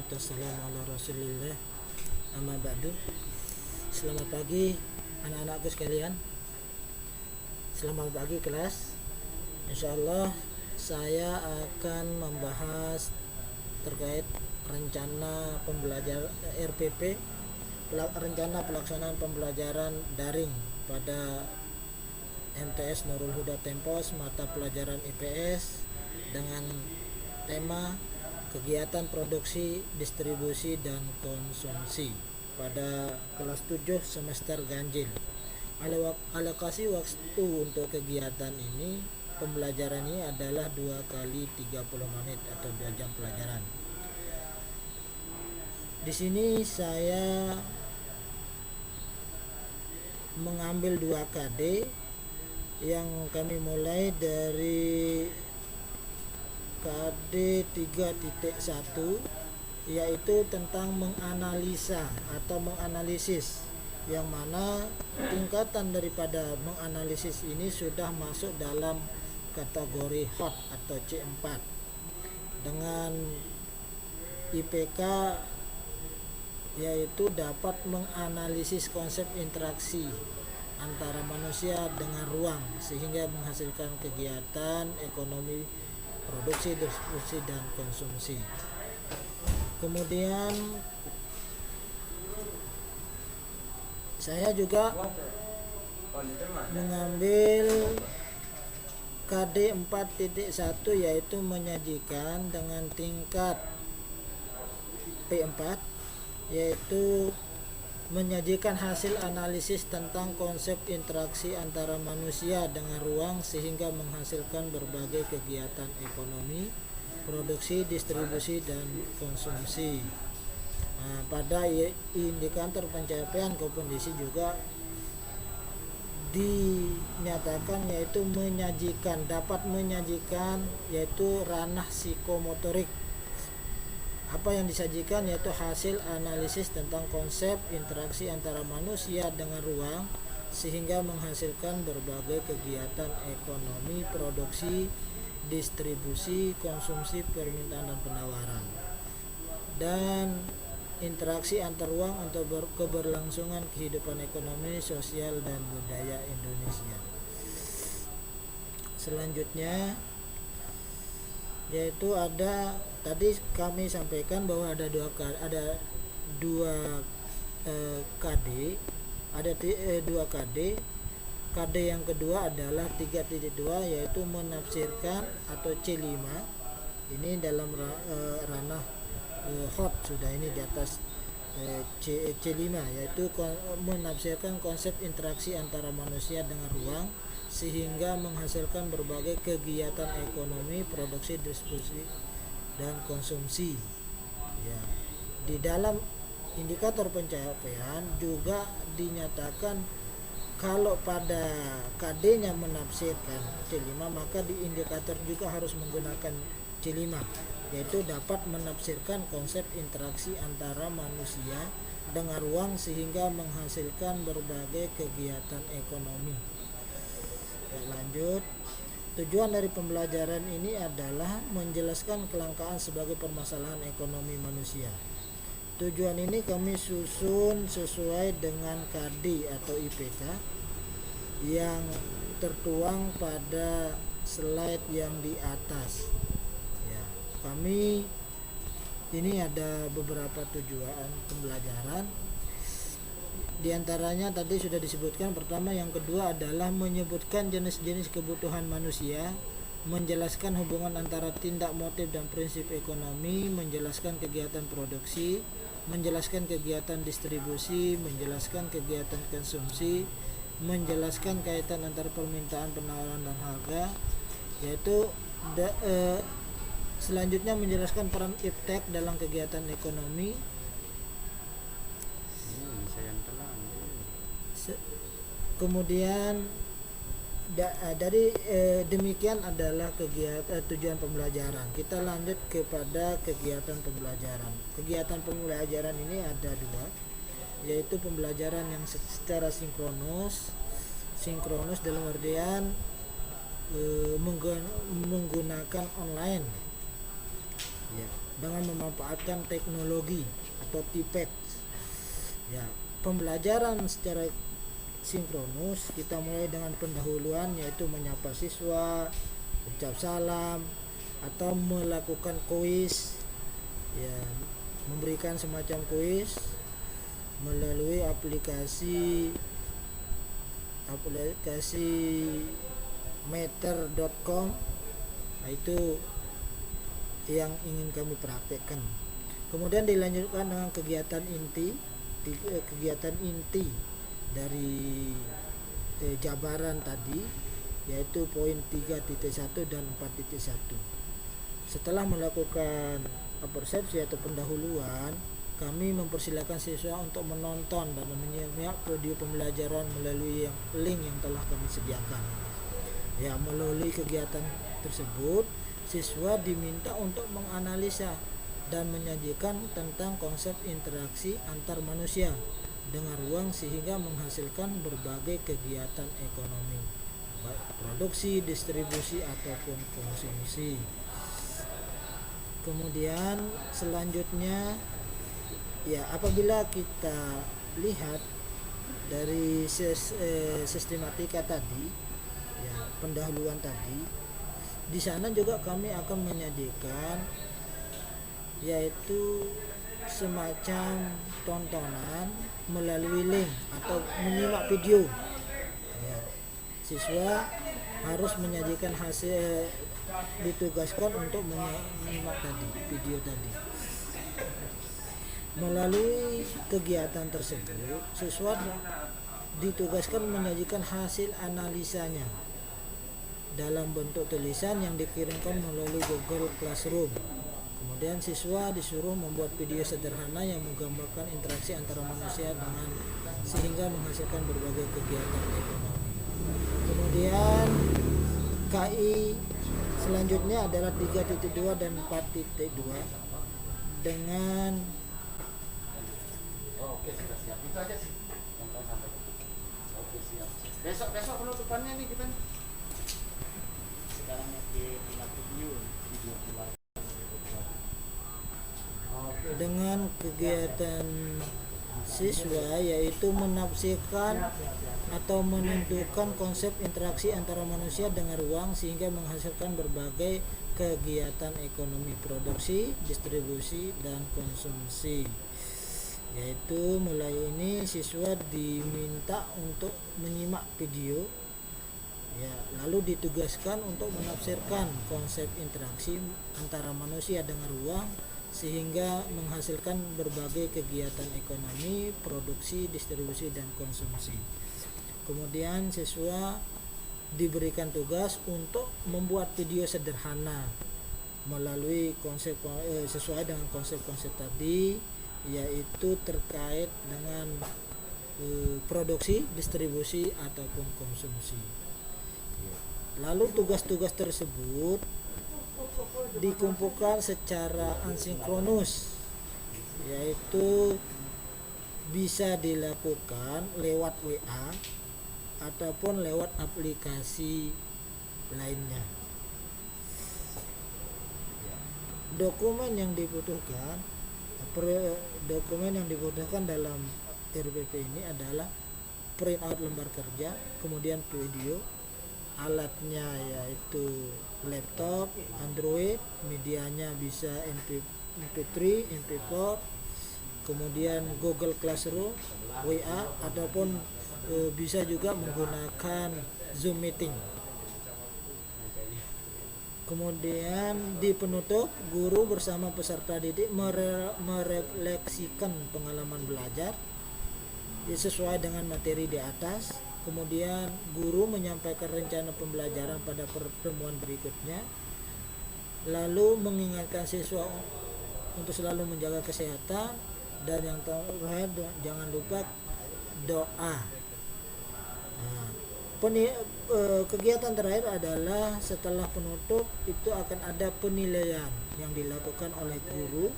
wassalatu wassalamu ala rasulillah. Amma ba'du. Selamat pagi anak-anakku sekalian. Selamat pagi kelas. Insyaallah saya akan membahas terkait rencana pembelajaran RPP, rencana pelaksanaan pembelajaran daring pada MTS Nurul Huda Tempos mata pelajaran IPS dengan tema kegiatan produksi, distribusi, dan konsumsi pada kelas 7 semester ganjil. Alokasi waktu untuk kegiatan ini, pembelajaran ini adalah 2 kali 30 menit atau 2 jam pelajaran. Di sini saya mengambil 2 KD yang kami mulai dari KD 3.1, yaitu tentang menganalisa atau menganalisis, yang mana tingkatan daripada menganalisis ini sudah masuk dalam kategori hot atau C4 dengan IPK, yaitu dapat menganalisis konsep interaksi antara manusia dengan ruang sehingga menghasilkan kegiatan ekonomi produksi, distribusi, dan konsumsi. Kemudian saya juga mengambil KD 4.1, yaitu menyajikan dengan tingkat P4, yaitu menyajikan hasil analisis tentang konsep interaksi antara manusia dengan ruang sehingga menghasilkan berbagai kegiatan ekonomi, produksi, distribusi, dan konsumsi. Pada indikator pencapaian kondisi juga dinyatakan, yaitu dapat menyajikan yaitu ranah psikomotorik. Apa yang disajikan yaitu hasil analisis tentang konsep interaksi antara manusia dengan ruang sehingga menghasilkan berbagai kegiatan ekonomi, produksi, distribusi, konsumsi, permintaan, dan penawaran, dan interaksi antar ruang untuk keberlangsungan kehidupan ekonomi, sosial, dan budaya Indonesia. Selanjutnya yaitu tadi kami sampaikan bahwa ada dua KD, dua KD. KD yang kedua adalah 3.2, yaitu menafsirkan atau C5. Ini dalam ranah hot, sudah ini di atas C5, yaitu menafsirkan konsep interaksi antara manusia dengan ruang sehingga menghasilkan berbagai kegiatan ekonomi, produksi, distribusi, dan konsumsi. Ya, di dalam indikator pencapaian juga dinyatakan kalau pada KD-nya menafsirkan C5, maka di indikator juga harus menggunakan C5, yaitu dapat menafsirkan konsep interaksi antara manusia dengan ruang sehingga menghasilkan berbagai kegiatan ekonomi. Ya, lanjut. Tujuan dari pembelajaran ini adalah menjelaskan kelangkaan sebagai permasalahan ekonomi manusia. Tujuan ini kami susun sesuai dengan KD atau IPK yang tertuang pada slide yang di atas. Ya, kami ini ada beberapa tujuan pembelajaran. Di antaranya tadi sudah disebutkan. Pertama, yang kedua adalah menyebutkan jenis-jenis kebutuhan manusia, menjelaskan hubungan antara tindak, motif, dan prinsip ekonomi, menjelaskan kegiatan produksi, menjelaskan kegiatan distribusi, menjelaskan kegiatan konsumsi, menjelaskan kaitan antara permintaan, penawaran, dan harga, yaitu selanjutnya menjelaskan peran iptek dalam kegiatan ekonomi. Kemudian dari demikian adalah tujuan pembelajaran. Kita lanjut kepada kegiatan pembelajaran. Kegiatan pembelajaran ini ada 2, yaitu pembelajaran yang secara sinkronus dalam artian menggunakan online, ya, dengan memanfaatkan teknologi atau TPEX. Ya, pembelajaran secara sinkronus kita mulai dengan pendahuluan, yaitu menyapa siswa, ucap salam, atau melakukan kuis, ya, memberikan semacam kuis melalui aplikasi meter.com. Nah, itu yang ingin kami praktekkan. Kemudian dilanjutkan dengan kegiatan inti dari jabaran tadi, yaitu poin 3.1 dan 4.1. Setelah melakukan persepsi atau pendahuluan, kami mempersilakan siswa untuk menonton dan menyimak video pembelajaran melalui link yang telah kami sediakan. Ya, melalui kegiatan tersebut, siswa diminta untuk menganalisa dan menyajikan tentang konsep interaksi antar manusia dengan ruang sehingga menghasilkan berbagai kegiatan ekonomi, baik produksi, distribusi ataupun konsumsi. Kemudian selanjutnya, ya, apabila kita lihat dari sistematika tadi, ya, pendahuluan tadi, di sana juga kami akan menyajikan yaitu semacam tontonan melalui link atau menyimak video. Ya, siswa harus menyajikan hasil, ditugaskan untuk menyimak tadi video tadi. Melalui kegiatan tersebut, siswa ditugaskan menyajikan hasil analisanya dalam bentuk tulisan yang dikirimkan melalui Google Classroom. Kemudian siswa disuruh membuat video sederhana yang menggambarkan interaksi antara manusia dengan sehingga menghasilkan berbagai kegiatan ekonomi. Kemudian KI selanjutnya adalah 3.2 dan 4.2 dengan siap. Itu aja sih. Siap. Besok penutupannya nih kita nih. Sekarang video dengan kegiatan siswa, yaitu menafsirkan atau menentukan konsep interaksi antara manusia dengan ruang sehingga menghasilkan berbagai kegiatan ekonomi produksi, distribusi, dan konsumsi. Yaitu mulai ini siswa diminta untuk menyimak video, ya, lalu ditugaskan untuk menafsirkan konsep interaksi antara manusia dengan ruang sehingga menghasilkan berbagai kegiatan ekonomi, produksi, distribusi, dan konsumsi. Kemudian siswa diberikan tugas untuk membuat video sederhana melalui konsep sesuai dengan konsep-konsep tadi, yaitu terkait dengan produksi, distribusi, ataupun konsumsi. Lalu tugas-tugas tersebut dikumpulkan secara asinkronus, yaitu bisa dilakukan lewat WA ataupun lewat aplikasi lainnya. Dokumen yang dibutuhkan dalam RPP ini adalah print out lembar kerja, kemudian video, alatnya yaitu laptop, Android, medianya bisa MP3, MP4, kemudian Google Classroom, WA, ataupun bisa juga menggunakan Zoom meeting. Kemudian di penutup, guru bersama peserta didik merefleksikan pengalaman belajar sesuai dengan materi di atas. Kemudian guru menyampaikan rencana pembelajaran pada pertemuan berikutnya, lalu mengingatkan siswa untuk selalu menjaga kesehatan, dan yang terakhir jangan lupa doa. Kegiatan terakhir adalah setelah penutup itu akan ada penilaian yang dilakukan oleh guru.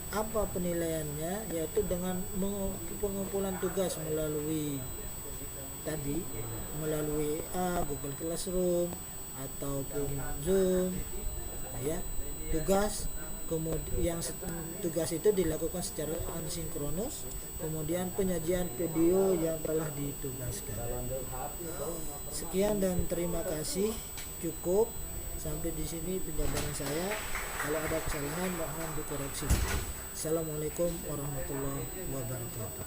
Apa penilaiannya? Yaitu dengan pengumpulan tugas melalui Google Classroom ataupun Zoom, ya. tugas, kemudian tugas itu dilakukan secara asinkronus, kemudian penyajian video yang telah ditugaskan. Sekian dan terima kasih, cukup sampai di sini penjabaran saya. Kalau ada kesalahan mohon dikoreksi. Assalamualaikum warahmatullahi wabarakatuh.